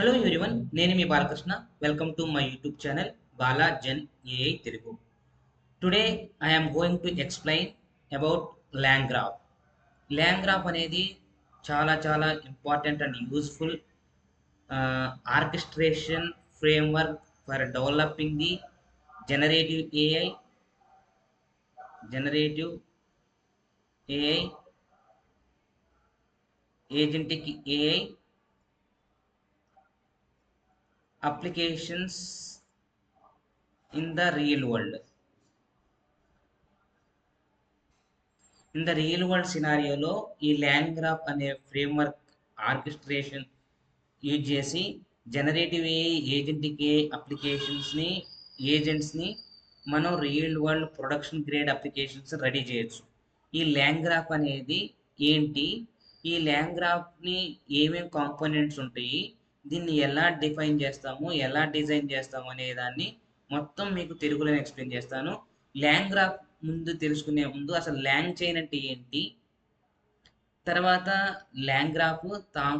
Hello everyone, నేను మీ Balakrishna. Welcome to my YouTube channel Bala gen AI Telugu. Today I am going to explain about LangGraph. LangGraph అనేది చాలా important and useful orchestration framework for developing the generative AI generative AI agentic AI applications in the real world. In the real world సినారియోలో ఈ LangGraph అనే framework orchestration use చేసి generative AI agentic AI అప్లికేషన్స్ని ఏజెంట్స్ని మనం real world production grade applications ready చేయొచ్చు. ఈ land graph అనేది ఏంటి, ఈ ల్యాండ్ గ్రాఫ్ని ఏమేమి కాంపోనెంట్స్ ఉంటాయి, దీన్ని ఎలా డిఫైన్ చేస్తాము, ఎలా డిజైన్ చేస్తాము అనే దాన్ని మొత్తం మీకు తెలుగులో ఎక్స్ప్లెయిన్ చేస్తాను. ల్యాండ్ గ్రాఫ్ ముందు తెలుసుకునే ముందు అసలు ల్యాంగ్ చైన్ అంటే ఏంటి, తర్వాత ల్యాంగ్ గ్రాఫ్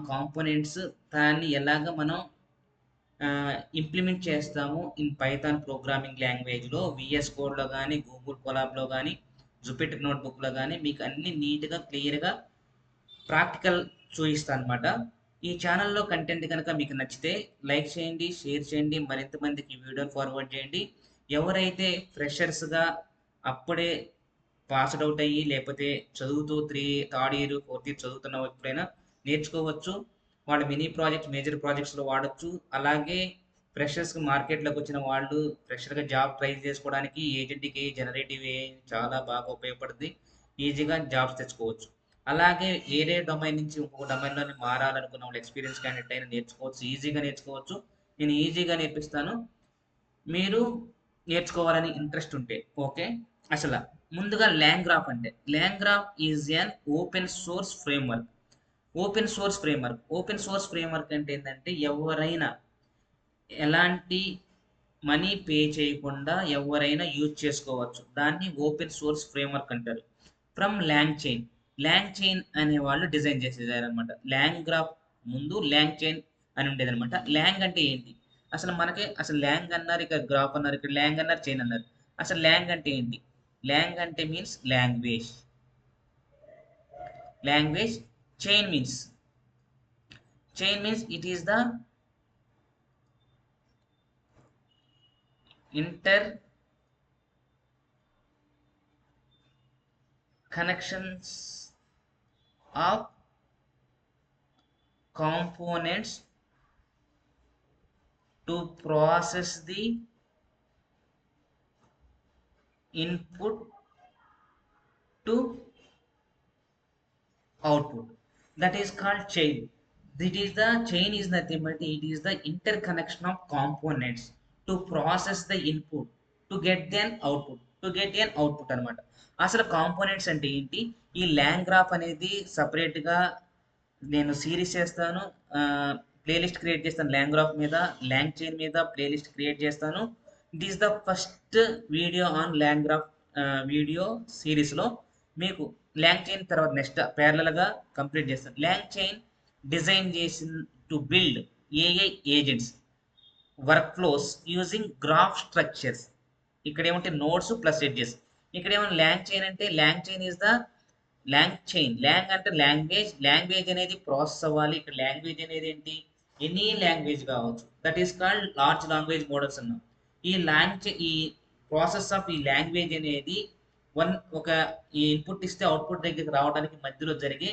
కాంపోనెంట్స్ దాన్ని ఎలాగ మనం ఇంప్లిమెంట్ చేస్తాము ఇన్ పైథాన్ ప్రోగ్రామింగ్ లాంగ్వేజ్లో, విఎస్ కోడ్లో కానీ, గూగుల్ కొలాబ్లో కానీ, జుపిటర్ నోట్బుక్లో కానీ మీకు అన్ని నీట్గా క్లియర్గా ప్రాక్టికల్ చూపిస్తాను అనమాట. ఈ ఛానల్లో కంటెంట్ కనుక మీకు నచ్చితే లైక్ చేయండి, షేర్ చేయండి, మరింత మందికి వీడియోని ఫార్వర్డ్ చేయండి. ఎవరైతే ఫ్రెషర్స్గా అప్పుడే పాస్డ్ అవుట్ అయ్యి లేకపోతే చదువుతూ థర్డ్ ఇయర్ ఫోర్త్ ఇయర్ చదువుతున్న ఎప్పుడైనా నేర్చుకోవచ్చు. వాళ్ళు మినీ ప్రాజెక్ట్స్ మేజర్ ప్రాజెక్ట్స్లో వాడచ్చు. అలాగే ఫ్రెషర్స్కి మార్కెట్లోకి వచ్చిన వాళ్ళు ఫ్రెషర్గా జాబ్ ట్రై చేసుకోవడానికి ఏజెంట్కి జనరేటివ్ ఏ చాలా బాగా ఉపయోగపడుతుంది. ఈజీగా జాబ్స్ తెచ్చుకోవచ్చు. అలాగే ఏరే డొమైన్ నుంచి ఇంకొక డొమైన్లోని మారాలనుకున్న వాళ్ళు ఎక్స్పీరియన్స్ క్యాండిడేట్ అయినా నేర్చుకోవచ్చు, ఈజీగా నేర్చుకోవచ్చు. నేను ఈజీగా నేర్పిస్తాను, మీరు నేర్చుకోవాలని ఇంట్రెస్ట్ ఉంటే. ఓకే, అసలు ముందుగా ల్యాంగ్ గ్రాఫ్ అంటే long graph is an open source framework. Open source framework అంటే ఏంటంటే ఎవరైనా ఎలాంటి మనీ పే చేయకుండా ఎవరైనా యూజ్ చేసుకోవచ్చు. దాన్ని ఓపెన్ సోర్స్ ఫ్రేమ్వర్క్ అంటారు. ఫ్రమ్ ల్యాంగ్ చైన్ అనే వాళ్ళు డిజైన్ చేసేదారు అనమాట. ల్యాంగ్ గ్రాఫ్ ముందు ల్యాంగ్ చైన్ అని ఉండేది అనమాట. ల్యాంగ్ అంటే ఏంటి, అసలు ల్యాంగ్ అన్నారు, ఇక్కడ గ్రాఫ్ అన్నారు, ఇక్కడ ల్యాంగ్ అన్నారు, చైన్ అన్నారు. అసలు ల్యాంగ్ అంటే ఏంటి? ల్యాంగ్ అంటే means language. Chain means it is the inter connections of components to process the input to output. That is called chain. Chain is nothing but it is the interconnection of components to process the input to get an output అనమాట. అసలు components అంటే ఏంటి? ఈ long graph అనేది సపరేట్గా నేను series చేస్తాను, playlist create చేస్తాను. ల్యాంగ్ గ్రాఫ్ మీద, ల్యాంగ్ చైన్ మీద ప్లేలిస్ట్ క్రియేట్ చేస్తాను. It is the first video on long graph video సిరీస్లో మీకు ల్యాంగ్ చైన్ తర్వాత నెక్స్ట్ ప్యారలల్గా కంప్లీట్ చేస్తాను. ల్యాంగ్ చైన్ డిజైన్ చేసిన to build AI agents work flows using graph structures. ఇక్కడ ఏమంటే నోడ్స్ ప్లస్ ఎడ్జెస్. ఇక్కడ ఏమన్నా ల్యాంగ్ చైన్ అంటే long chain is the long అంటే లాంగ్వేజ్ అనేది ప్రాసెస్ అవ్వాలి. ఇక్కడ లాంగ్వేజ్ అనేది ఏంటి, ఎనీ లాంగ్వేజ్ కావచ్చు. That is called large language models అన్నాం. ఈ ప్రాసెస్ ఆఫ్ ఈ లాంగ్వేజ్ అనేది ఒక ఈ ఇన్పుట్ ఇస్తే అవుట్పుట్ దగ్గరికి రావడానికి మధ్యలో జరిగే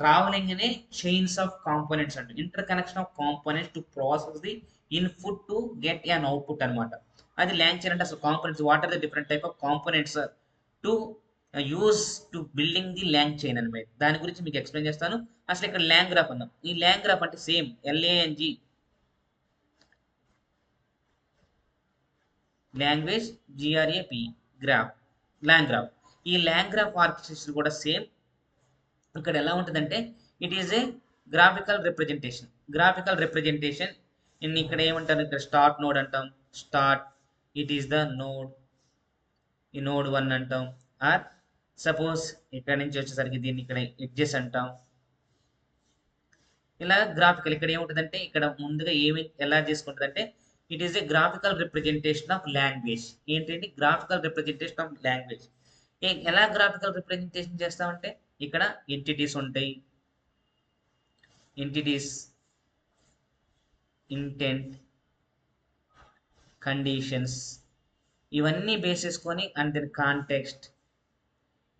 ట్రావెలింగ్ అనే చైన్స్ ఆఫ్ కాంపోనెంట్స్ అంటే inter connection of components to process the input to get an output అనమాట. అది ల్యాంగ్ చైన్ అంటే అసలు components, what are the different type of components to use to building the LangChain అనమాట. దాని గురించి మీకు explain చేస్తాను. అసలు ఇక్కడ ల్యాంగ్ గ్రాఫ్ అన్నాం. ఈ ల్యాంగ్ గ్రాఫ్ అంటే same LANG language GRAP graph, long graph. ఈ ల్యాంగ్ గ్రాఫ్ ఆర్కిటెక్చర్ కూడా సేమ్. ఇక్కడ ఎలా ఉంటుందంటే it is a graphical representation. ఇక్కడ ఏమంటారు, ఇక్కడ స్టార్ట్ నోడ్ అంటాం. ఇట్ ఈస్ ద నోడ్, ఈ నోడ్ 1 అంటాం. ఆర్ సపోజ్ ఇక్కడ నుంచి వచ్చేసరికి దీన్ని ఇక్కడ ఎడ్జెస్ అంటాం. ఇలా గ్రాఫికల్ ఇక్కడ ఏముంటుందంటే ఇక్కడ ముందుగా ఏమి ఎలా చేసుకుంటుందంటే it is a graphical representation of language. ఏంటంటే గ్రాఫికల్ రిప్రజెంటేషన్ ఆఫ్ లాంగ్వేజ్. ఎలా గ్రాఫికల్ రిప్రజెంటేషన్ చేస్తామంటే ఇక్కడ ఎంటిటీస్ ఉంటాయి, ఎంటిటీస్, ఇంటెంట్, కండిషన్స్, ఇవన్నీ బేస్ చేసుకొని అండ్ దెన్ కాంటెక్స్ట్,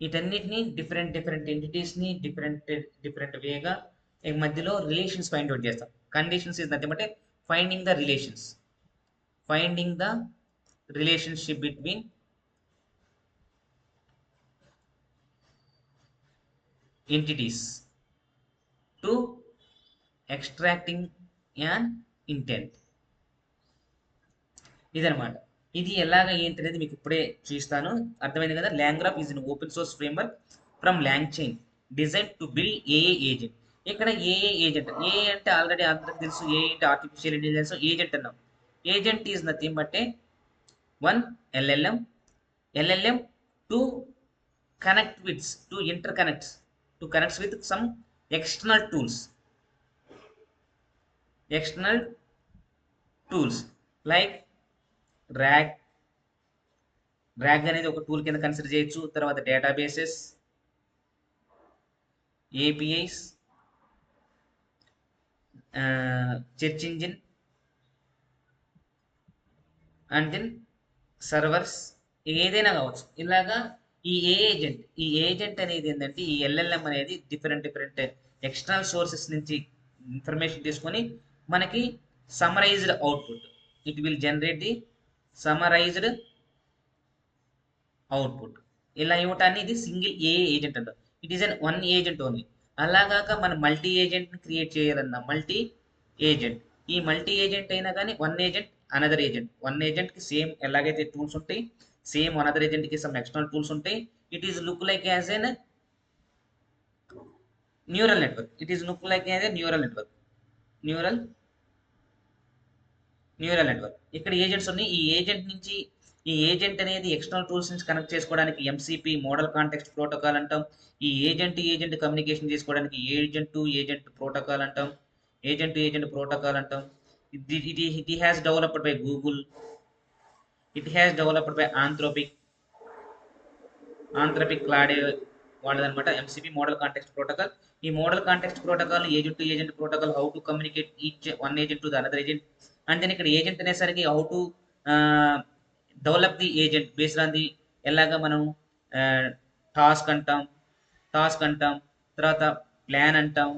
వీటన్నిటిని డిఫరెంట్ డిఫరెంట్ ఎంటిటీస్ని డిఫరెంట్ డిఫరెంట్ వేగా మధ్యలో రిలేషన్స్ ఫైండ్ అవుట్ చేస్తాం. Conditions is nothing but finding the relations, finding the relationship between entities to extracting an intent. ఇదనమాట. ఇది ఎలాగ ఏంటి అనేది మీకు ఇప్పుడే చూస్తాను. అర్థమైంది కదా. LangGraph is an open source framework from LangChain design to build a a agent. ఇక్కడ ఏఏ ఏజెంట్, ఏఏ అంటే ఆల్రెడీ అందరికి తెలుసు, ఏఏ అంటే ఆర్టిఫిషియల్ ఇంటెలిజెన్స్. ఏజెంట్ అన్నాం. Agent is nothing but one LLM, LLM to connect with, to interconnect, to connect with some external tools, external tools like RAG. RAG అనేది ఒక టూల్ కింద కన్సిడర్ చేయొచ్చు. తర్వాత databases, APIs, search engine and then servers, ఏదైనా కావచ్చు. ఇలాగా ఈ agent అనేది ఏంటంటే ఈ ఎల్ఎల్ఎం అనేది డిఫరెంట్ డిఫరెంట్ ఎక్స్టర్నల్ సోర్సెస్ నుంచి ఇన్ఫర్మేషన్ తీసుకొని మనకి summarised output, it will generate the summarised output. ఇలా ఇవ్వటాన్ని ఇది సింగిల్ ఏజెంట్ అంటారు. It is an one agent only. అలాగాక మనం మల్టీ ఏజెంట్ని క్రియేట్ చేయాలన్నా మల్టీ ఏజెంట్. ఈ మల్టీ ఏజెంట్ అయినా కానీ one agent another agent, one ఏజెంట్కి సేమ్ ఎలాగైతే టూల్స్ ఉంటాయి సేమ్ అనదర్ ఏజెంట్కి సమ్ ఎక్స్టర్నల్ టూల్స్ ఉంటాయి. It is look like as an neural network. It is look like as a neural network, neural network. ఇక్కడ agents ఉన్నాయి. ఈ agent అనేది external tools నుంచి కనెక్ట్ చేసుకోవడానికి ఎంసిపి మోడల్ కాంటెక్స్ట్ ప్రోటోకాల్ అంటాం. ఈ ఏజెంట్ కమ్యూనికేషన్ చేసుకోవడానికి ఏజెంట్ టు ఏజెంట్ ప్రోటోకాల్ అంటాం. It has developed by Google. It has developed by Anthropic Claude వాళ్ళదనమాట ఎంసిపి మోడల్ కాంటెక్స్ట్ ప్రోటోకాల్. ఈ model context protocol agent to agent protocol, how to communicate each one agent to the another agent. And then ఇక్కడ agent అనేసరికి how to develop the agent based on the ఎలాగా మనం task అంటాం, తర్వాత plan అంటాం,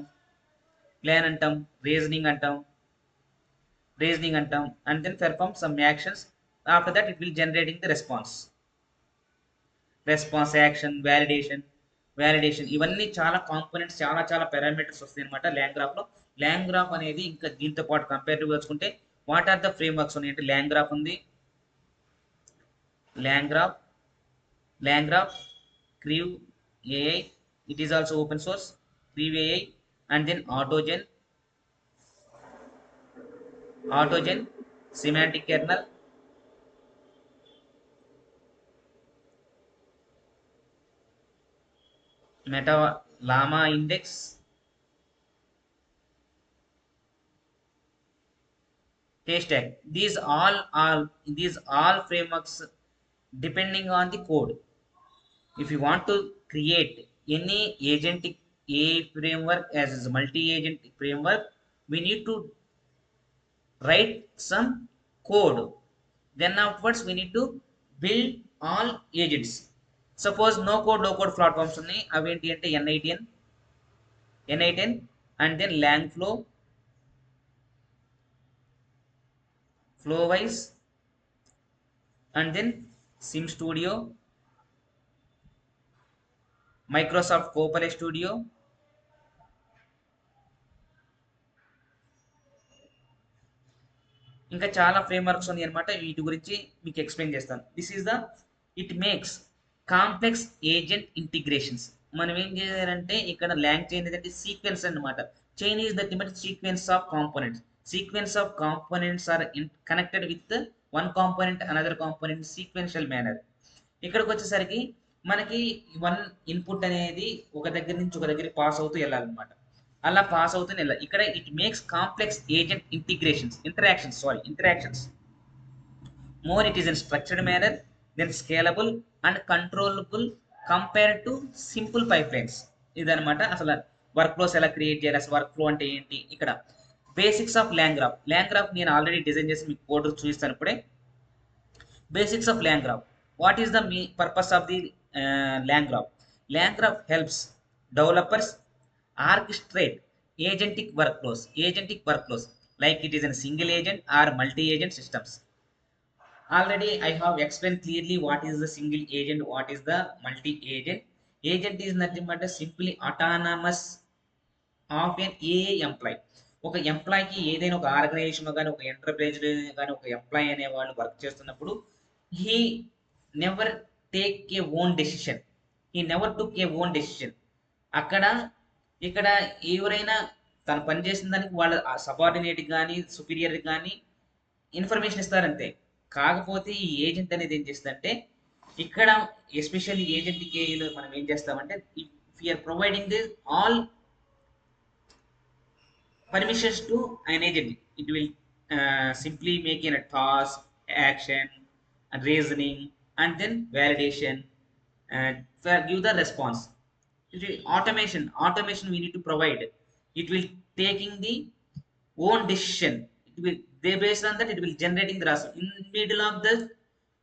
reasoning అంటాం and then perform some actions. After that it will generating the response, action, validation. ఇవన్నీ చాలా కాంపోనెంట్స్, చాలా పారామీటర్స్ వస్తాయి అనమాట లాంగ్రాఫ్లో. లాంగ్రాఫ్ అనేది ఇంకా దీంతో పాటు కంపేరిటివ్ వచ్చుకుంటే what are the frameworks ఉన్నాయి అంటే లాంగ్రాఫ్ ఉంది, LangGraph, Crew AI, it is also open source, Crew AI. And then AutoGen, Semantic Kernel, Meta, Llama Index, Haystack. These all frameworks depending on the code. If you want to create any agentic AI framework as a multi-agent framework, we need to write some code. Then afterwards we need to build all agents. Suppose no code, low code platforms ఉన్నాయి. అవి ఏంటి అంటే N8N and then Langflow, Flowise and then SimStudio, Microsoft Copilot Studio, ఇంకా చాలా frameworks ఉన్నాయి అనమాట. వీటి గురించి మీకు ఎక్స్ప్లెయిన్ చేస్తాను. It makes complex agent integrations. మనం ఏం చేయాలంటే ఇక్కడ లాంగ్ చైన్ ఏంటంటే సీక్వెన్స్ అనమాట. Chain is the sequence of components are connected with one component another component sequential manner. ఇక్కడికి వచ్చేసరికి మనకి వన్ ఇన్పుట్ అనేది ఒక దగ్గర నుంచి ఒక దగ్గరికి పాస్ అవుతూ వెళ్ళాలన్నమాట. అలా పాస్ అవుతూనే వెళ్ళాలి. ఇక్కడ it makes complex agent interactions more it is in structured manner, then scalable and controllable compared to simple pipelines. ఇదనమాట అసలు వర్క్ ఫ్లోస్ ఎలా క్రియేట్ చేయాలి, అసలు వర్క్ ఫ్లో అంటే ఏంటి. ఇక్కడ బేసిక్స్ ఆఫ్ ల్యాంగ్ గ్రాఫ్ నేను ఆల్రెడీ డిజైన్ చేసి మీకు కోడ్ చూపిస్తాను ఇప్పుడే. Basics of long graph. What is the me purpose of the long graph helps developers orchestrate agentic work flows like it is a single agent or multi agent systems. Already I have explained clearly what is the single agent, what is the multi agent. Agent is nothing but a simply autonomous of an AA employee. ఒక ఎంప్లాయ్కి ఏదైనా ఒక ఆర్గనైజేషన్లో కానీ ఒక enterprise కానీ ఒక employee అనే వాళ్ళు వర్క్ చేస్తున్నప్పుడు he never take a own decision he never took A own decision. అక్కడ ఇక్కడ ఎవరైనా తను పని చేసిన దానికి వాళ్ళ సబార్డినేట్ కానీ సుపీరియర్ కానీ ఇన్ఫర్మేషన్ ఇస్తారంతే. కాకపోతే ఈ ఏజెంట్ అనేది ఏం చేస్తుందంటే ఇక్కడ ఎస్పెషల్లీ ఏజెంట్ కేలో మనం ఏం చేస్తామంటే if you're providing the all permissions to an agent, it will simply make in a task, action, and reasoning, and then validation, and give the response. Automation we need to provide. It will taking the own decision. It will, they based on that it will generating the result. In middle of the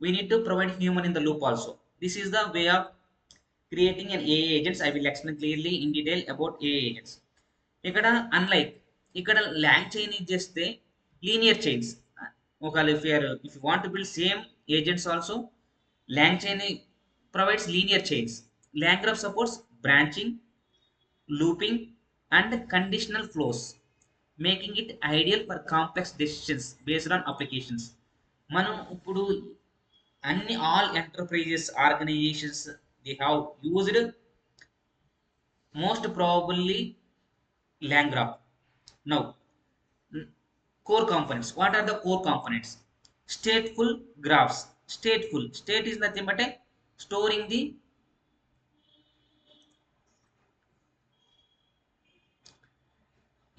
we need to provide human in the loop also. This is the way of creating an AI agents. I will explain clearly in detail about AI agents. ఇక్కడ unlike ఇక్కడ LangChain చేస్తే linear chains. ఒకవేళ if you want to build same agents also LangChain provides linear chains. LangGraph supports branching, looping and conditional flows, making it ideal for complex decisions based on applications. మనం ఇప్పుడు అన్ని all enterprises organizations they have used most probably LangGraph. Now, core components. What are the core components? Stateful graphs. State is nothing but a storing the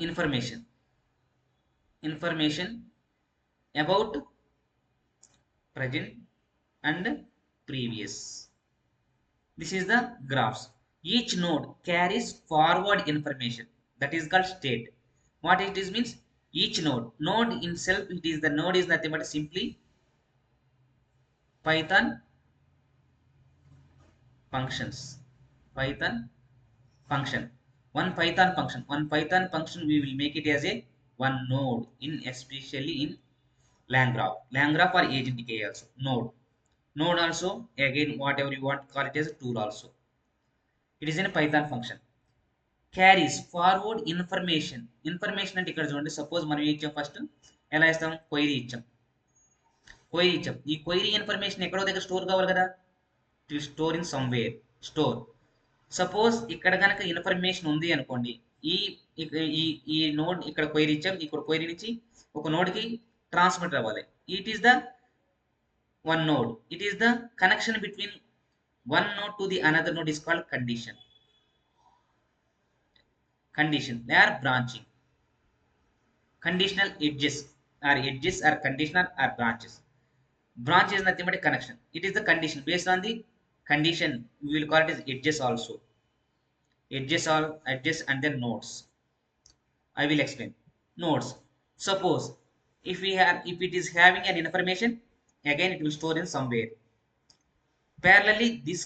information about present and previous. This is the graphs. Each node carries forward information, that is called state. What it is means, each node in self, it is the node is nothing but simply python functions. One python function we will make it as a one node in, especially in lang graph or agent k also. Node also again whatever you want to call it as a tool also. It is in a python function. Carries forward information అంటే ఇక్కడ చూడండి, suppose మనం ఏం ఇచ్చాం, first ఎలా ఇస్తాం, query ఇచ్చాం. ఈ క్వైరీ ఇన్ఫర్మేషన్ ఎక్కడో దగ్గర స్టోర్ కావాలి కదా, to store in somewhere. Suppose ఇక్కడ కనుక ఇన్ఫర్మేషన్ ఉంది అనుకోండి, ఈ ఈ నోడ్ ఇక్కడ క్వైరీ ఇచ్చాం, ఇక్కడ క్వైరీ నుంచి ఒక నోడ్కి ట్రాన్స్మిట్ అవ్వాలి. It is the one node. It is the connection between one node to the another node is called condition. They are branching. Conditional edges are conditional or branches. Branch is nothing but a connection. It is the condition. Based on the condition we will call it as edges also. Edges and then nodes. I will explain. Nodes, suppose if it is having an information, again it will store in somewhere parallelly this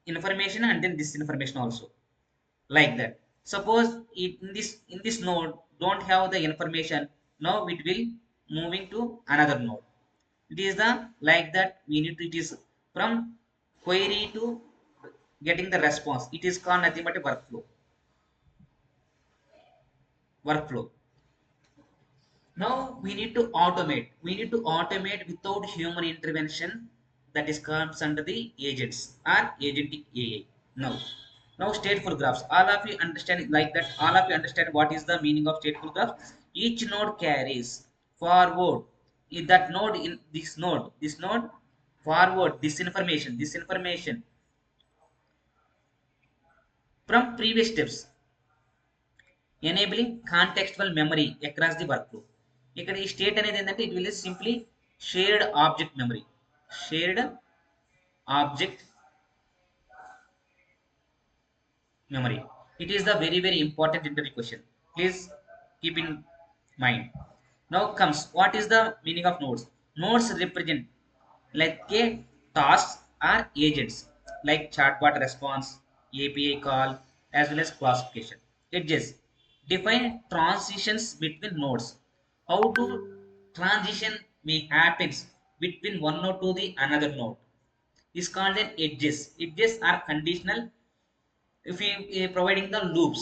information and then this information also, like that. Suppose in this node don't have the information, now it will moving to another node. It is the like that we need to, it is from query to getting the response. It is called nothing but a workflow. Now we need to automate without human intervention. That is comes under the agents or agentic AI. Now stateful graphs, all of you understand like that. All of you understand what is the meaning of stateful graphs. Each node carries forward in that node, in this node forward this information from previous steps. Enabling contextual memory across the work flow. ఇక్కడ ఈ state అనేది ఏంటంటే it will simply shared object memory. Shared object memory. It is the very very important interview question. Please keep in mind. Now comes what is the meaning of nodes? Nodes represent like a tasks or agents like chatbot response, API call, as well as classification. Edges define transitions between nodes. How to transition may happens between one node to the another node is called an edges. Edges are conditional if we providing the loops,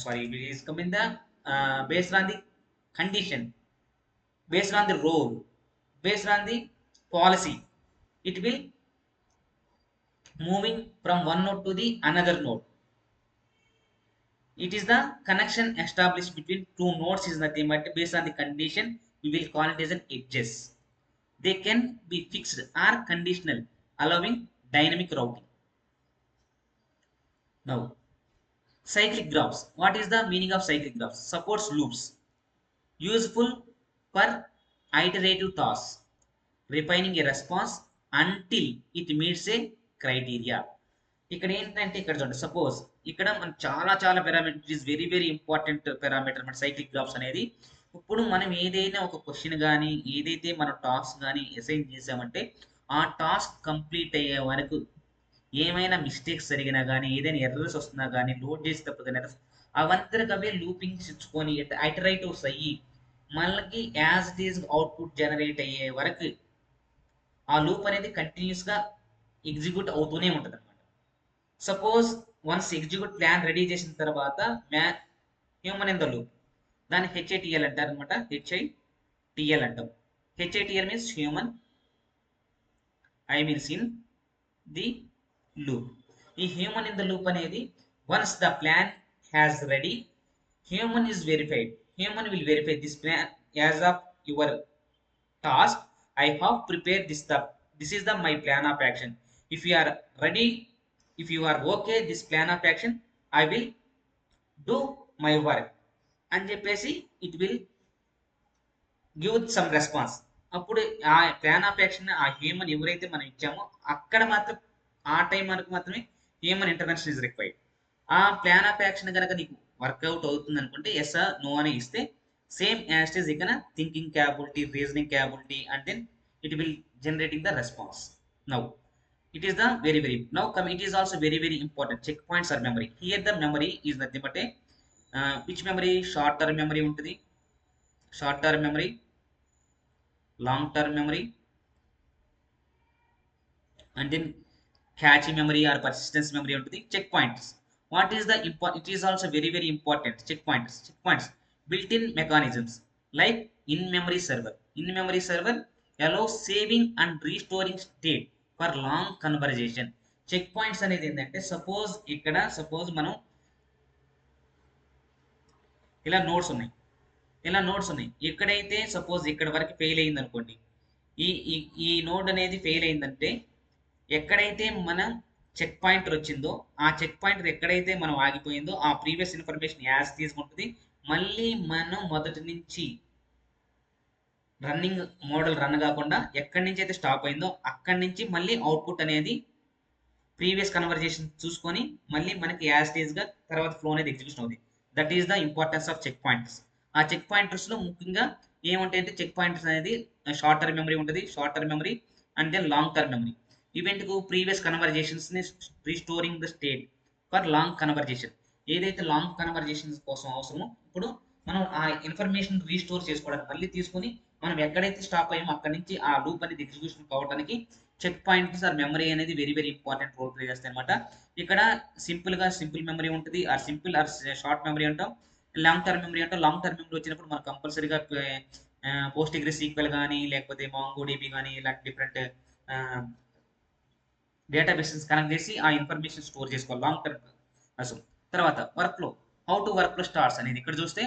sorry, it is coming the based on the condition, based on the role, based on the policy, it will moving from one node to the another node. It is the connection established between two nodes is nothing but based on the condition we will call it as an edges. They can be fixed or conditional, allowing dynamic routing. Now cyclic graphs. What is the meaning of cyclic graphs? Supports loops. Useful for iterative tasks. Refining a response until it meets a criteria. ఇక్కడ ఏంటంటే ఇక్కడ చూడండి suppose ఇక్కడ మన చాలా చాలా parameter is very very important parameter మన cyclic graphs అనేది. ఇప్పుడు మనం ఏదైనా ఒక క్వశ్చన్ కానీ ఏదైతే మనం టాస్క్ కానీ అసైన్ చేసామంటే ఆ టాస్క్ కంప్లీట్ అయ్యే వరకు ఏమైనా మిస్టేక్స్ జరిగినా కానీ ఏదైనా ఎర్రర్స్ వస్తున్నా కానీ లోడ్ చేసి తప్పదని అవంతరికవే లూపింగ్స్ ఇచ్చుకొని ఐటరేటివ్స్ అయ్యి మనకి as it is output generate అయ్యే వరకు ఆ లూప్ అనేది కంటిన్యూస్గా ఎగ్జిక్యూట్ అవుతూనే ఉంటుంది అనమాట. Suppose once execute plan ready చేసిన తర్వాత హ్యూమన్ ఇన్ ద లూప్ దాన్ని హెచ్ఐటిఎల్ అంటారు అనమాట. హెచ్ఐటిఎల్ అంటాం. HITL means human, I means in the loop. ఈ హ్యూమన్ ఇన్ ద లూప్ అనేది once the plan has ready, human is verified. Human will verify this plan as of your task. I have prepared this is the my plan of action. If you are ready, if you are okay this plan of action, I will do my work అని చెప్పేసి it will give some response. అప్పుడు ఆ plan of action ఆ human ఎవరైతే మనం ఇచ్చామో అక్కడ మాత్రం ఆ టైం వరకు మాత్రమే హ్యూమన్ ఇంటర్వెన్షన్ ఇస్ రిక్వైర్డ్. ఆ ప్లాన్ ఆఫ్ యాక్షన్ కనుక నీకు వర్కౌట్ అవుతుంది అనుకుంటే ఎస్ నో అని ఇస్తే సేమ్ యాజ్ ఇస్ ఇక్కడ thinking capability, reasoning capability and then it will generating the response. Now it is the very very now come it is also very very important checkpoints or memory. Here the memory is nothing but a which memory? Short term memory untadi, short term memory, long term memory and then cache memory or persistence memory untadi. Checkpoints, what is the important? It is also very very important. Checkpoints built-in mechanisms like in memory server. In memory server allow saving and restoring state for long conversation. Check points అనేది ఏంటంటే suppose ఇక్కడ suppose మనం ఇలా notes ఉన్నాయి ఎక్కడైతే suppose ఇక్కడ వరకు fail అయింది అనుకోండి, ఈ ఈ నోడ్ అనేది ఫెయిల్ అయిందంటే ఎక్కడైతే మనం చెక్ పాయింటర్ వచ్చిందో ఆ చెక్ పాయింటర్ ఎక్కడైతే మనం ఆగిపోయిందో ఆ ప్రీవియస్ ఇన్ఫర్మేషన్ యాజ్ తీసుకుంటుంది. మళ్ళీ మనం మొదటి నుంచి రన్నింగ్ మోడల్ రన్ కాకుండా ఎక్కడి నుంచి అయితే స్టాప్ అయిందో అక్కడి నుంచి మళ్ళీ అవుట్పుట్ అనేది ప్రీవియస్ కన్వర్జేషన్ చూసుకొని మళ్ళీ మనకి యాజ్ గా తర్వాత ఫ్లో అనేది ఎగ్జిక్యూషన్ అవుతుంది. That is the importance of check pointers. ఆ చెక్ పాయింటర్స్లో ముఖ్యంగా ఏముంటాయంటే చెక్ పాయింటర్స్ అనేది షార్ట్ టర్మ్ మెమరీ ఉంటుంది, short term memory and then long term memory. ఈవెంట్కు ప్రీవియస్ కన్వర్జేషన్స్ని restoring the state for long conversation. ఏదైతే లాంగ్ కన్వర్జేషన్స్ కోసం అవసరమో ఇప్పుడు మనం ఆ ఇన్ఫర్మేషన్ రీస్టోర్ చేసుకోవడానికి మళ్ళీ తీసుకొని మనం ఎక్కడైతే స్టాప్ అయ్యామో అక్కడి నుంచి ఆ లూప్ అనేది ఎగ్జిక్యూషన్ కావడానికి చెక్ పాయింట్స్ ఆర్ మెమరీ అనేది very very important role play చేస్తాయి అనమాట. ఇక్కడ సింపుల్ మెమరీ ఉంటుంది, or simple or short memory అంటాం, లాంగ్ టర్మ్ మెమరీ అంటాం. లాంగ్ టర్మ్ మెమరీ వచ్చినప్పుడు మనం కంపల్సరీగా పోస్ట్గ్రెస్ ఈక్వల్ కానీ లేకపోతే మాంగో డీబీ కానీ ఇలాంటి డిఫరెంట్ డేటాబేసెస్ కనెక్ట్ చేసి ఆ ఇన్ఫర్మేషన్ స్టోర్ చేసుకోవాలి లాంగ్ టర్మ్ కోసం. తర్వాత work flow, how to work flow starts అనేది ఇక్కడ చూస్తే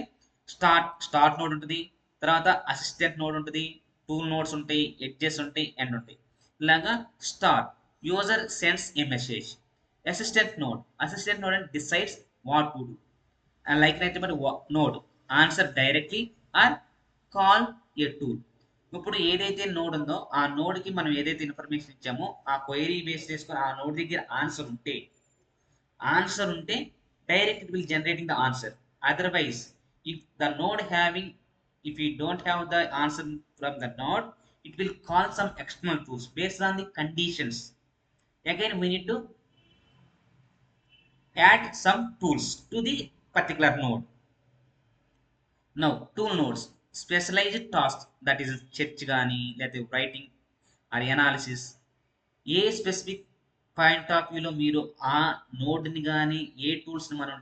స్టార్ట్ నోడ్ ఉంటుంది, తర్వాత అసిస్టెంట్ నోడ్ ఉంటుంది, టూల్ నోడ్స్ ఉంటాయి, ఎడ్జెస్ ఉంటాయి, ఎండ్ ఉంటాయి. ఇలాగా స్టార్ట్ యూజర్ సెండ్స్ ఏ మెసేజ్. అసిస్టెంట్ నోడ్ అంటే decides what to do. like node answer directly or call a tool. ఇప్పుడు ఏదైతే నోడ్ ఉందో ఆ నోడ్కి మనం ఏదైతే ఇన్ఫర్మేషన్ ఇచ్చామో ఆ క్వైరీ బేస్ చేసుకొని ఆ నోడ్ దగ్గర ఆన్సర్ ఉంటే direct it will generating the answer. Otherwise if the node having if you don't have the answer from the node, it will call some external tools based on the conditions. Again we need to add some tools to the particular node. Now tool nodes specialized tasks, that is search gaani లేదా writing or analysis. A specific point of వ్యూలో మీరు ఆ నోడ్ని కానీ ఏ టూల్స్ని మనం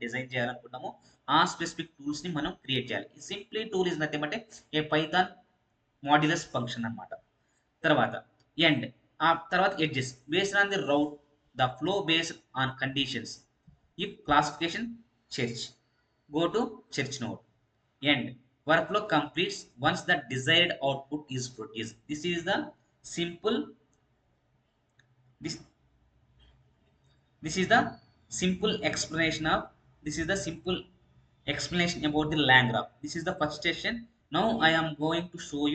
design చేయాలనుకుంటామో ఆ specific టూల్స్ని మనం create చేయాలి. సింప్లీ టూల్ ఇస్ నథింగ్ అంటే ఏ పైథాన్ మాడ్యులస్ ఫంక్షన్ అనమాట. తర్వాత ఎండ్, ఆ తర్వాత edges based on the route the flow based on conditions. If classification search, go to search node. End, workflow completes once the desired output is produced. Simple this this is the simple explanation of this is the simple explanation about the lang graph. This is the first session. Now I am going to show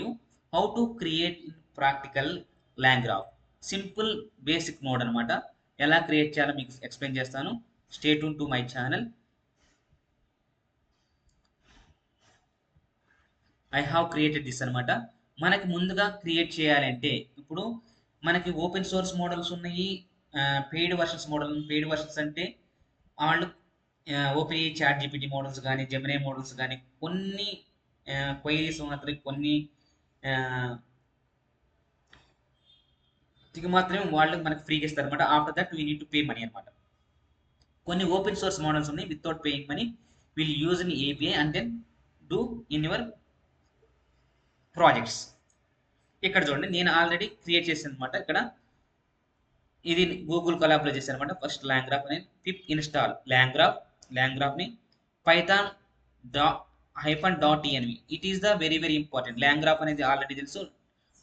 you how to create in practical lang graph. Simple basic node అనమాట. ఎలా create చేయాలో మీకు explain చేస్తాను. Stay tune to my channel. I have created this అనమాట. మనకి ముందుగా create చేయాలంటే ఇప్పుడు మనకి ఓపెన్ సోర్స్ మోడల్స్ ఉన్నాయి, పెయిడ్ వర్షన్స్ అంటే వాళ్ళు ఓపెన్ చాట్ జీపీటీ మోడల్స్ కానీ జెమినీ మోడల్స్ కానీ కొన్ని క్వైరీస్ మాత్రమే కొన్ని మాత్రమే వాళ్ళు మనకి ఫ్రీగా ఇస్తారు అనమాట. After that we need to pay money అనమాట. కొన్ని ఓపెన్ సోర్స్ మోడల్స్ ఉన్నాయి without paying money, will use in API and then do in your projects. ఇక్కడ చూడండి నేను ఆల్రెడీ క్రియేట్ చేశాను అనమాట. ఇక్కడ ఇది గూగుల్ కొలాబ్లో చేశాను అనమాట. ఫస్ట్ లాంగ్ గ్రాఫ్ అనేది పిప్ ఇన్స్టాల్ లాంగ్ గ్రాఫ్ని Python -.env. It is the very very important. LangGraph అనేది ఆల్రెడీ తెలుసు.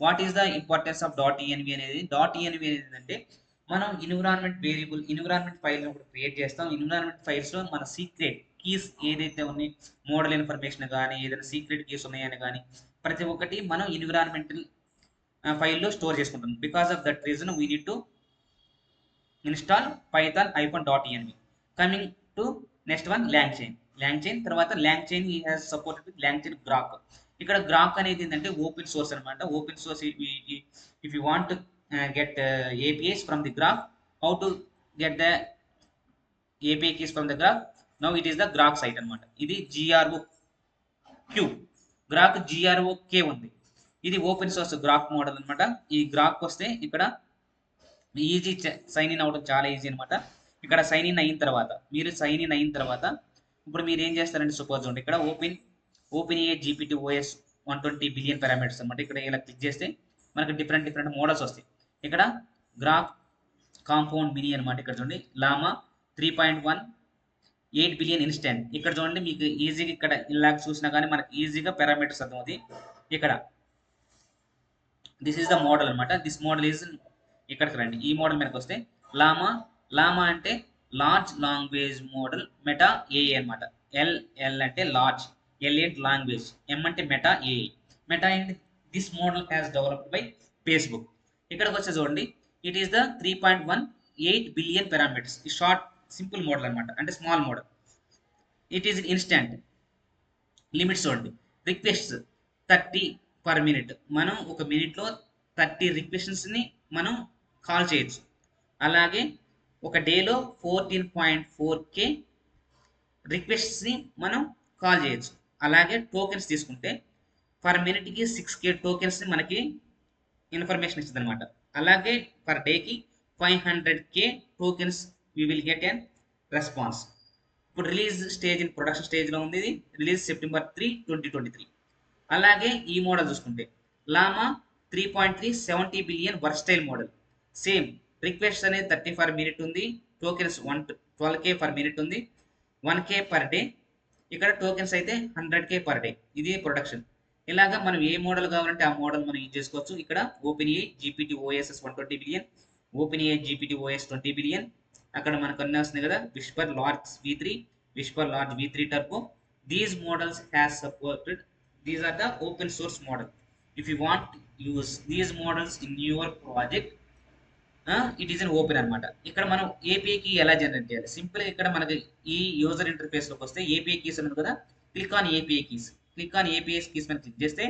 What is the importance of .env అనేది? .env అనేది అంటే మనం ఎన్విరాన్మెంట్ ఫైల్ ఒకటి క్రియేట్ చేస్తాం. ఎన్విరాన్మెంట్ ఫైల్స్లో మన సీక్రెట్ కీస్ ఏదైతే ఉన్నాయి, మోడల్ ఇన్ఫర్మేషన్ కానీ ఏదైనా సీక్రెట్ కీస్ ఉన్నాయని కానీ ప్రతి ఒక్కటి మనం ఎన్విరాన్మెంటల్ ఫైల్లో స్టోర్ చేసుకుంటాం. Because of that reason we need to install python-.env. Coming to next one LangChain. తర్వాత LangChain has supported with LangChain Grok. ఇక్కడ గ్రాక్ అనేది ఏంటంటే ఓపెన్ సోర్స్ అనమాట. Open source if you want get APIs from the graph, how to get the API keys from the graph? Now it is the Grok site అనమాట. ఇది Grok GROK ఉంది. ఇది open source Grok model అనమాట. ఈ Grok వస్తే ఇక్కడ easy sign in అవడం చాలా ఈజీ అనమాట. ఇక్కడ సైన్ ఇన్ అయిన తర్వాత ఇప్పుడు మీరు ఏం చేస్తారంటే సపోజ్ చూడండి, ఇక్కడ OpenAI GPT OS 120 billion parameters అనమాట. ఇక్కడ ఇలా క్లిక్ చేస్తే మనకి డిఫరెంట్ మోడల్స్ వస్తాయి. ఇక్కడ గ్రాక్ కాంపౌండ్ మినీ అనమాట. ఇక్కడ చూడండి లామా 3.18 బిలియన్ ఇన్స్టెంట్. ఇక్కడ చూడండి మీకు ఈజీగా ఇక్కడ ఇలా చూసినా కానీ మనకి ఈజీగా పారామీటర్స్ అర్థమవుతాయి. ఇక్కడ దిస్ ఈస్ ద మోడల్ అనమాట. దిస్ మోడల్ ఈజ్ ఇక్కడికి రండి. ఈ మోడల్ మనకు వస్తే లామా అంటే large language model meta AI అనమాట. ఎల్ అంటే లార్జ్, ఎల్ అంటే లాంగ్వేజ్, ఎం అంటే meta AI. Meta and this model has developed by Facebook. ఇక్కడికి వచ్చే చూడండి it is the 3.18 billion parameters. ఈ షార్ట్ సింపుల్ మోడల్ అనమాట, అంటే small model. It is instant. Limits చూడండి, రిక్వెస్ట్స్ 30 పర్ మినిట్. మనం ఒక మినిట్లో 30 రిక్వెస్ట్స్ని మనం కాల్ చేయొచ్చు. అలాగే ఒక డేలో 14.4K రిక్వెస్ట్స్ని మనం కాల్ చేయొచ్చు. అలాగే టోకెన్స్ తీసుకుంటే పర్ మినిట్కి 6K టోకెన్స్ని మనకి ఇన్ఫర్మేషన్ ఇస్తుంది అనమాట. అలాగే పర్ డేకి 500K tokens we will get an response. ఇప్పుడు రిలీజ్ స్టేజ్ ప్రొడక్షన్ స్టేజ్లో ఉంది. ఇది రిలీజ్ September 3, 2023. అలాగే ఈ మోడల్ చూసుకుంటే లామా 3.3 70 billion versatile model. Same request అనేది 30 పర్ మినిట్ ఉంది, టోకెన్స్ 12K పర్ మినిట్ ఉంది, 1K పర్ డే. ఇక్కడ టోకెన్స్ అయితే 100K పర్ డే. ఇది ప్రొడక్షన్. ఇలాగా మనం ఏ మోడల్ కావాలంటే ఆ మోడల్ మనం యూజ్ చేసుకోవచ్చు. ఇక్కడ OpenAI GPT OS 120 billion, OpenAI GPT OS 20 billion, అక్కడ మనకు అన్నీ వస్తున్నాయి కదా, Whisper large V3, Whisper large V3 turbo. These models has supported, these are the open source model. If you want use these models in your project, it is an open అనమాట. ఇక్కడ మనం ఏపీఐకి ఎలా generate చేయాలి, simple ఇక్కడ మనకి ఈ user ఇంటర్ఫేస్లోకి వస్తే API keys ఉన్నది కదా, click on API keys. Click on API keys మీద క్లిక్ చేస్తే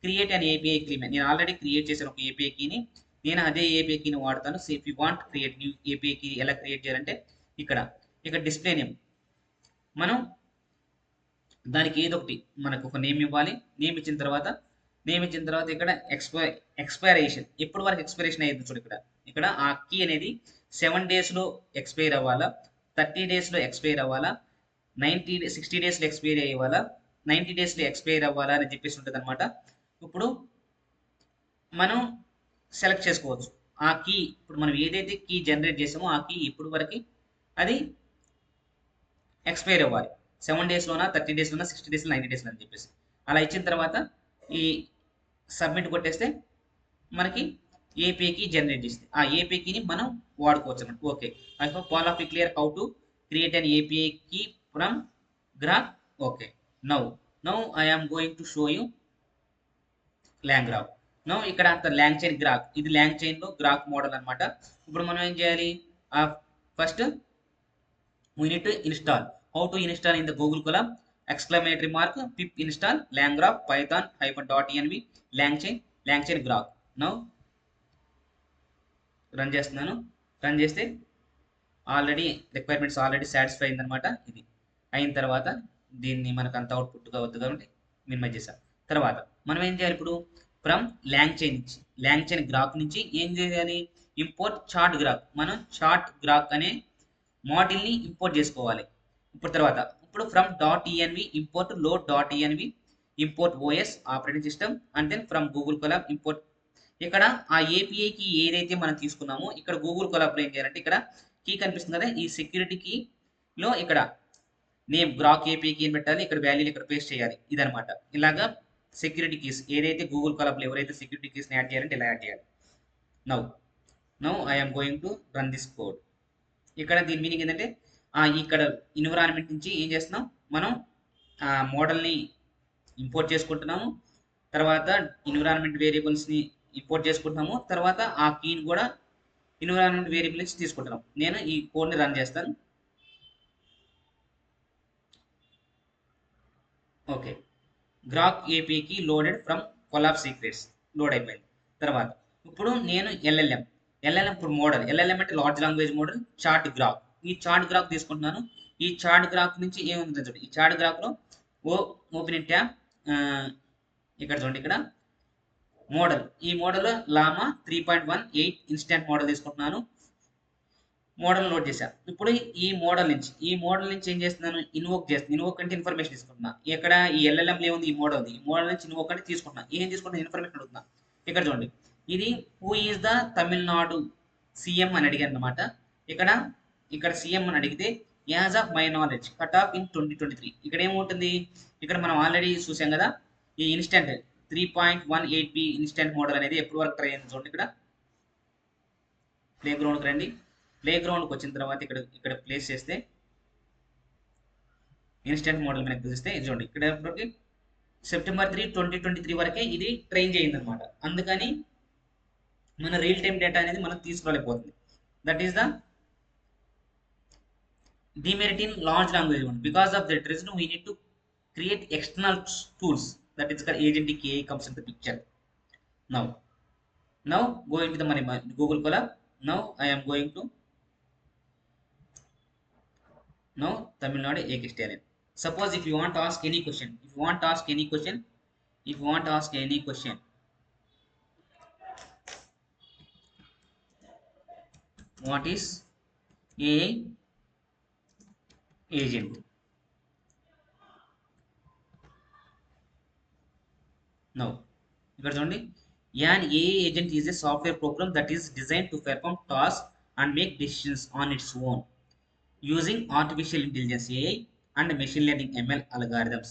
క్రియేట్ అన్ ఏపీఐ కీ. నేను ఆల్రెడీ క్రియేట్ చేశాను ఒక ఏపీఐ కీని, నేను అదే ఏపీఐ కీని వాడతాను. So if you want create new API key ఎలా క్రియేట్ చేయాలంటే ఇక్కడ ఇక్కడ డిస్ప్లే నేమ్, మనం దానికి ఏదో ఒకటి మనకు ఒక నేమ్ ఇవ్వాలి. నేమ్ ఇచ్చిన తర్వాత ఇక్కడ ఎక్స్పైరేషన్, ఎప్పటి వరకు ఎక్స్పైరేషన్ అయ్యింది చూడు ఇక్కడ. ఇక్కడ ఆ కీ అనేది 7 డేస్లో ఎక్స్పైర్ అవ్వాలా, 30 డేస్లో ఎక్స్పైర్ అవ్వాలా, 60 డేస్లో ఎక్స్పైర్ అవ్వాలా, 90 డేస్లో ఎక్స్పైర్ అవ్వాలా అని చెప్పేసి ఉంటుంది అనమాట. ఇప్పుడు మనం సెలెక్ట్ చేసుకోవచ్చు ఆ కీ. ఇప్పుడు మనం ఏదైతే కీ జనరేట్ చేసామో ఆ కీ ఇప్పుడు వరకు అది ఎక్స్పైర్ అవ్వాలి. 7 డేస్లోనా, 30 డేస్లోనా, 60 డేస్లో, 90 డేస్లో అని చెప్పేసి అలా ఇచ్చిన తర్వాత ఈ సబ్మిట్ కొట్టేస్తే మనకి ఏపీఐకి జనరేట్ చేస్తుంది. ఆ ఏపీఐకిని మనం వాడుకోవచ్చు అన్నమాట. Okay, I hope all of you clear how to create an API key from Groq. Okay, now I am going to show you LangGraph. Now ఇక్కడ అంత లాంగ్ చైన్ గ్రాక్, ఇది లాంగ్ చైన్లో గ్రాక్ మోడల్ అనమాట. ఇప్పుడు మనం ఏం చేయాలి, first we need to install. How to install in the Google column, exclamatory mark, pip install langgraph python -env langchain graph. Now run చేస్తున్నాను. రన్ చేస్తే ఆల్రెడీ రిక్వైర్మెంట్స్ ఆల్రెడీ సాటిస్ఫై అయిందనమాట. ఇది అయిన తర్వాత దీన్ని మనకు అంత అవుట్పుట్గా వద్దు కాబట్టి మినిమైజ్ చేసాం. తర్వాత మనం ఏం చేయాలి, ఇప్పుడు ఫ్రమ్ లాంగ్ చైన్ గ్రాఫ్ నుంచి ఏం చేయాలి, ఇంపోర్ట్ చార్ట్ గ్రాఫ్. మనం చార్ట్ గ్రాఫ్ అనే మోడల్ని ఇంపోర్ట్ చేసుకోవాలి. ఇప్పుడు from .env import load .env import OS operating system and then from Google Colab import. ఇక్కడ ఆ ఏపీఐకి ఏదైతే మనం తీసుకున్నామో ఇక్కడ గూగుల్ కొలాబ్లో ఏం చేయాలంటే ఇక్కడ కీ కనిపిస్తుంది కదా, ఈ సెక్యూరిటీ కీలో ఇక్కడ నేమ్ గ్రాక్ ఏపీఐ కీ అని పెట్టాలి, ఇక్కడ వాల్యూలు ఇక్కడ పేస్ట్ చేయాలి. ఇదనమాట. ఇలాగా సెక్యూరిటీ కీస్ ఏదైతే గూగుల్ కొలాబ్లో ఎవరైతే సెక్యూరిటీ కీస్ని యాడ్ చేయాలంటే ఇలా యాడ్ చేయాలి. Now I'm going to run this code. ఇక్కడ దీని మీనింగ్ ఏంటంటే ఇక్కడ ఎన్విరాన్మెంట్ నుంచి ఏం చేస్తున్నాం, మనం మోడల్ని ఇంపోర్ట్ చేసుకుంటున్నాము, తర్వాత ఎన్విరాన్మెంట్ వేరియబుల్స్ని ఇంపోర్ట్ చేసుకుంటున్నాము, తర్వాత ఆ కీని కూడా ఎన్విరాన్మెంట్ వేరియబుల్ నుంచి తీసుకుంటున్నాం. నేను ఈ కోడ్ని రన్ చేస్తాను. ఓకే, గ్రాక్ ఏపీకి loaded from collab secrets load అయిపోయింది. తర్వాత ఇప్పుడు నేను ఎల్ఎల్ఎం ఇప్పుడు మోడల్ ఎల్ఎల్ఎం అంటే large language model chart graph. ఈ చార్ట్ గ్రాఫ్ తీసుకుంటున్నాను. ఈ చార్ట్ గ్రాఫ్ నుంచి ఏముంటుంది చూడండి, ఈ చార్ట్ గ్రాఫ్లో ఓపెన్ ఇన్ ట్యాబ్, ఇక్కడ చూడండి, ఇక్కడ మోడల్, ఈ మోడల్ లామా 3.18 ఇన్స్టెంట్ మోడల్ తీసుకుంటున్నాను. మోడల్ లోడ్ చేశాను. ఇప్పుడు ఈ మోడల్ నుంచి ఏం చేస్తున్నాను, ఇన్వోక్ అంటే ఇన్ఫర్మేషన్ తీసుకుంటున్నా. ఇక్కడ ఈ ఎల్ఎల్ఎంలో ఏముంది, ఈ మోడల్ ఉంది, ఈ మోడల్ నుంచి ఇన్వోక్ అంటే తీసుకుంటున్నా. ఏం తీసుకుంటున్నా, ఇన్ఫర్మేషన్ అడుగుతున్నా. ఇక్కడ చూడండి, ఇది who is the Tamil Nadu CM అని అడిగాను అనమాట. ఇక్కడ సీఎం అని అడిగితే as of my knowledge cut off in 2023. ఇక్కడ ఏముంటుంది, ఇక్కడ మనం ఆల్రెడీ చూసాం కదా, ఈ ఇన్స్టెంట్ 3.18p ఇన్స్టెంట్ మోడల్ అనేది ఎప్పటి వరకు ట్రై అయింది చూడండి. ఇక్కడ ప్లే గ్రౌండ్కి రండి. ప్లే గ్రౌండ్కి వచ్చిన తర్వాత ఇక్కడ ప్లేస్ చేస్తే ఇన్స్టెంట్ మోడల్ మీద చూస్తే చూడండి, ఇక్కడ September 3, 2023 వరకే ఇది ట్రైన్ చేయింది అనమాట. అందుకని మన రియల్ టైం డేటా అనేది మనం తీసుకోలేకపోతుంది. That is the demerit in large language one. Because of that reason we need to create external tools, that is called agentic AI comes in the picture. Now go into the my Google Colab. Now I am going to Tamil Nadu Ek Stallion. Suppose if you want to ask any question, what is AI agent? Now ఇక్కడ చూడండి, an AI agent is a software program that is designed to perform tasks and make decisions on its own using artificial intelligence AI and machine learning ML algorithms.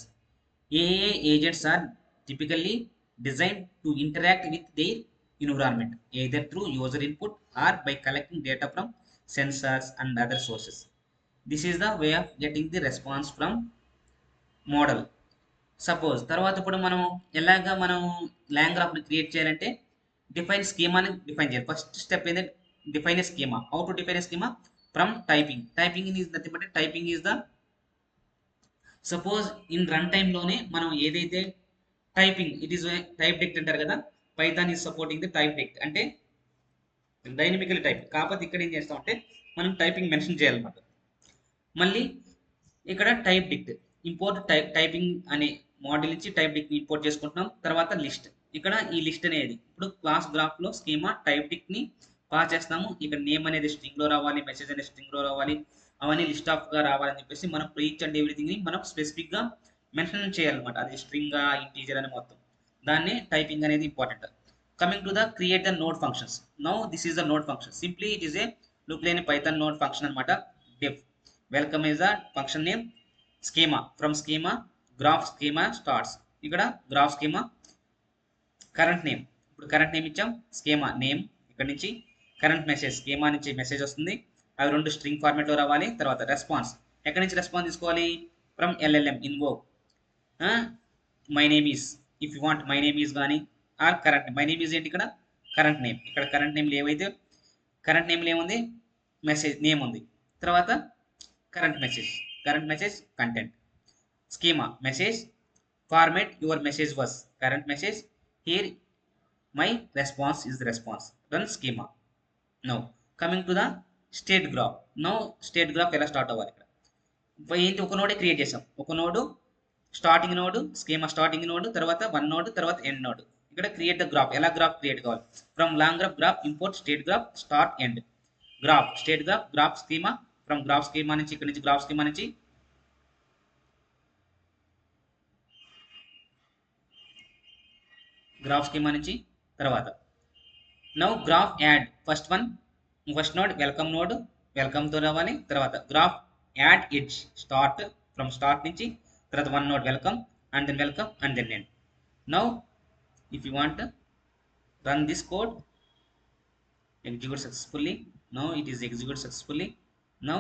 AI agents are typically designed to interact with their environment either through user input or by collecting data from sensors and other sources. This is the way of getting the response from model. Suppose తర్వాత ఇప్పుడు మనం ఎలాగ మనం long గ్రాఫ్ని create చేయాలంటే define స్కీమాని define చేయాలి. First step ఏంటంటే define A schema. How to define A schema? From typing. Typing is nothing but typing is the suppose in run టైంలోనే మనం ఏదైతే టైపింగ్ ఇట్ ఈస్ టైప్ డిక్ట్ అంటారు కదా, Python is supporting the type డిక్ట్ అంటే dynamical type. కాకపోతే ఇక్కడ ఏం చేస్తామంటే మనం టైపింగ్ మెన్షన్ చేయాలన్నమాట. మళ్ళీ ఇక్కడ టైప్ డిక్ట్ ఇంపోర్ట్ టైపింగ్ అనే మోడల్ నుంచి టైప్ డిక్ట్ ఇంపోర్ట్ చేసుకుంటున్నాం. తర్వాత లిస్ట్, ఇక్కడ ఈ లిస్ట్ అనేది ఇప్పుడు క్లాస్ గ్రాఫ్లో స్కీమా టైప్ డిక్ట్ని పాస్ చేస్తాము. ఇక్కడ నేమ్ అనేది స్ట్రింగ్లో రావాలి, మెసేజ్ అనేది స్ట్రింగ్లో రావాలి, అవన్నీ లిస్ట్ ఆఫ్గా రావాలని చెప్పేసి మనం ఈచ్ అండ్ ఎవ్రీథింగ్ని మనం స్పెసిఫిక్గా మెన్షన్ చేయాలన్నమాట. అది స్ట్రింగా ఇంటీజర్ అని మొత్తం దాన్ని టైపింగ్ అనేది important. Coming to the create the node functions. Now this is the node function. Simply it is a look like a Python node function anamata. Def welcome is a function name. Schema from schema graph schema starts. ఇక్కడ graph schema current name. ఇప్పుడు current name ఇచ్చాం, schema name. ఇక్కడ నుంచి current message schema నుంచి message వస్తుంది. అవి రెండు string ఫార్మాట్లో రావాలి. తర్వాత రెస్పాన్స్ ఎక్కడి నుంచి రెస్పాన్స్ తీసుకోవాలి? From LLM invoke my name is, if you want my name is కానీ or current. My name is ఏంటి? ఇక్కడ కరెంట్ నేమ్. ఇక్కడ కరెంట్ నేమ్లు ఏవైతే కరెంట్ నేమ్లు ఏముంది? మెసేజ్ నేమ్ ఉంది. తర్వాత current message content. Schema message format your message was current message. Here my response is response. Run schema. Now coming to the state graph. Now state graph ఎలా start అవ్వాలి? ఇక్కడ ఏంటి? ఒక నోడే క్రియేట్ చేసాం. ఒక node starting node, schema starting node, తర్వాత one node, తర్వాత ఎండ్ నోడు. ఇక్కడ క్రియేట్ ద గ్రాఫ్. ఎలా గ్రాఫ్ క్రియేట్ కావాలి? From LangGraph import state graph start end. Graph state graph schema from graph schema నుంచి ఇక్కడ నుంచి గ్రాఫ్ స్కీమా నుంచి తర్వాత now graph add first node welcome తో రావాలి. తర్వాత graph add edge start from start నుంచి, తర్వాత one node welcome and then end. Now if you want to run this code, execute successfully. Now it is executed successfully. Now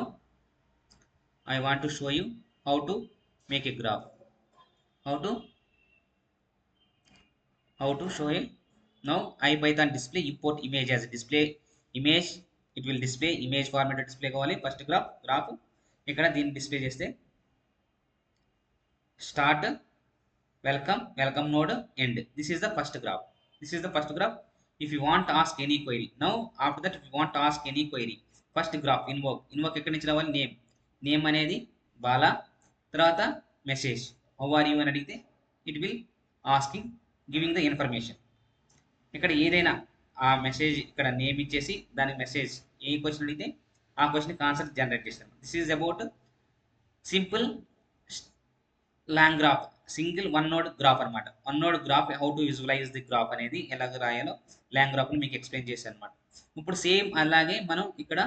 I want to show you how to make a graph. How to show it? Now IPython display import image as a display image. It will display image format display కావాలి. First graph ఇక్కడ దీన్ని display చేస్తే start welcome node end. This is the first graph. If you want to ask any query, now after that if you want to ask any query, first graph invoke ఎక్కడి నుంచి రావాలి? Name అనేది బాలా. తర్వాత message how are you అని అడిగితే it will asking giving the information. ఇక్కడ ఏదైనా ఆ మెసేజ్ ఇక్కడ నేమ్ ఇచ్చేసి దానికి మెసేజ్ ఏ క్వశ్చన్ అడిగితే ఆ క్వశ్చన్కి ఆన్సర్ జనరేట్ చేస్తాను. This is about simple LangGraph, single one node graph అనమాట. One node graph how to visualise the graph అనేది ఎలాగ రాయాలో లాంగ్ గ్రాఫ్ని మీకు ఎక్స్ప్లెయిన్ చేశాను అనమాట. ఇప్పుడు సేమ్ అలాగే మనం ఇక్కడ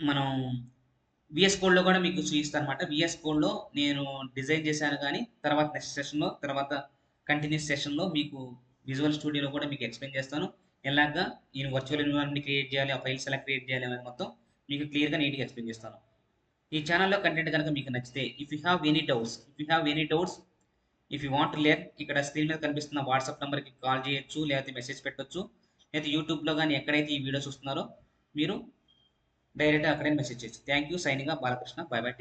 మనం విఎస్ కోడ్లో కూడా మీకు చూపిస్తాను అనమాట. విఎస్ కోడ్లో నేను డిజైన్ చేశాను, కానీ తర్వాత నెక్స్ట్ సెషన్లో తర్వాత కంటిన్యూస్ సెషన్లో మీకు విజువల్ స్టూడియోలో కూడా మీకు ఎక్స్ప్లెయిన్ చేస్తాను. ఎలాగా నేను వర్చువల్ ఎన్విరాన్మెంట్ క్రియేట్ చేయాలి, ఆ ఫైల్స్ ఎలా క్రియేట్ చేయాలి అనేది మొత్తం మీకు క్లియర్గా నీట్గా ఎక్స్ప్లెయిన్ చేస్తాను. ఈ ఛానల్లో కంటెంట్ కనుక మీకు నచ్చితే if you have any doubts if you want learn, ఇక్కడ స్క్రీన్ మీద కనిపిస్తున్న వాట్సాప్ నెంబర్కి కాల్ చేయొచ్చు, లేకపోతే మెసేజ్ పెట్టొచ్చు, లేకపోతే యూట్యూబ్లో కానీ ఎక్కడైతే ఈ వీడియో చూస్తున్నారో మీరు డైరెక్ట్గా అక్కడే మెసేజ్ చేయొచ్చు. Thank you. Signing off Balakrishna. By by.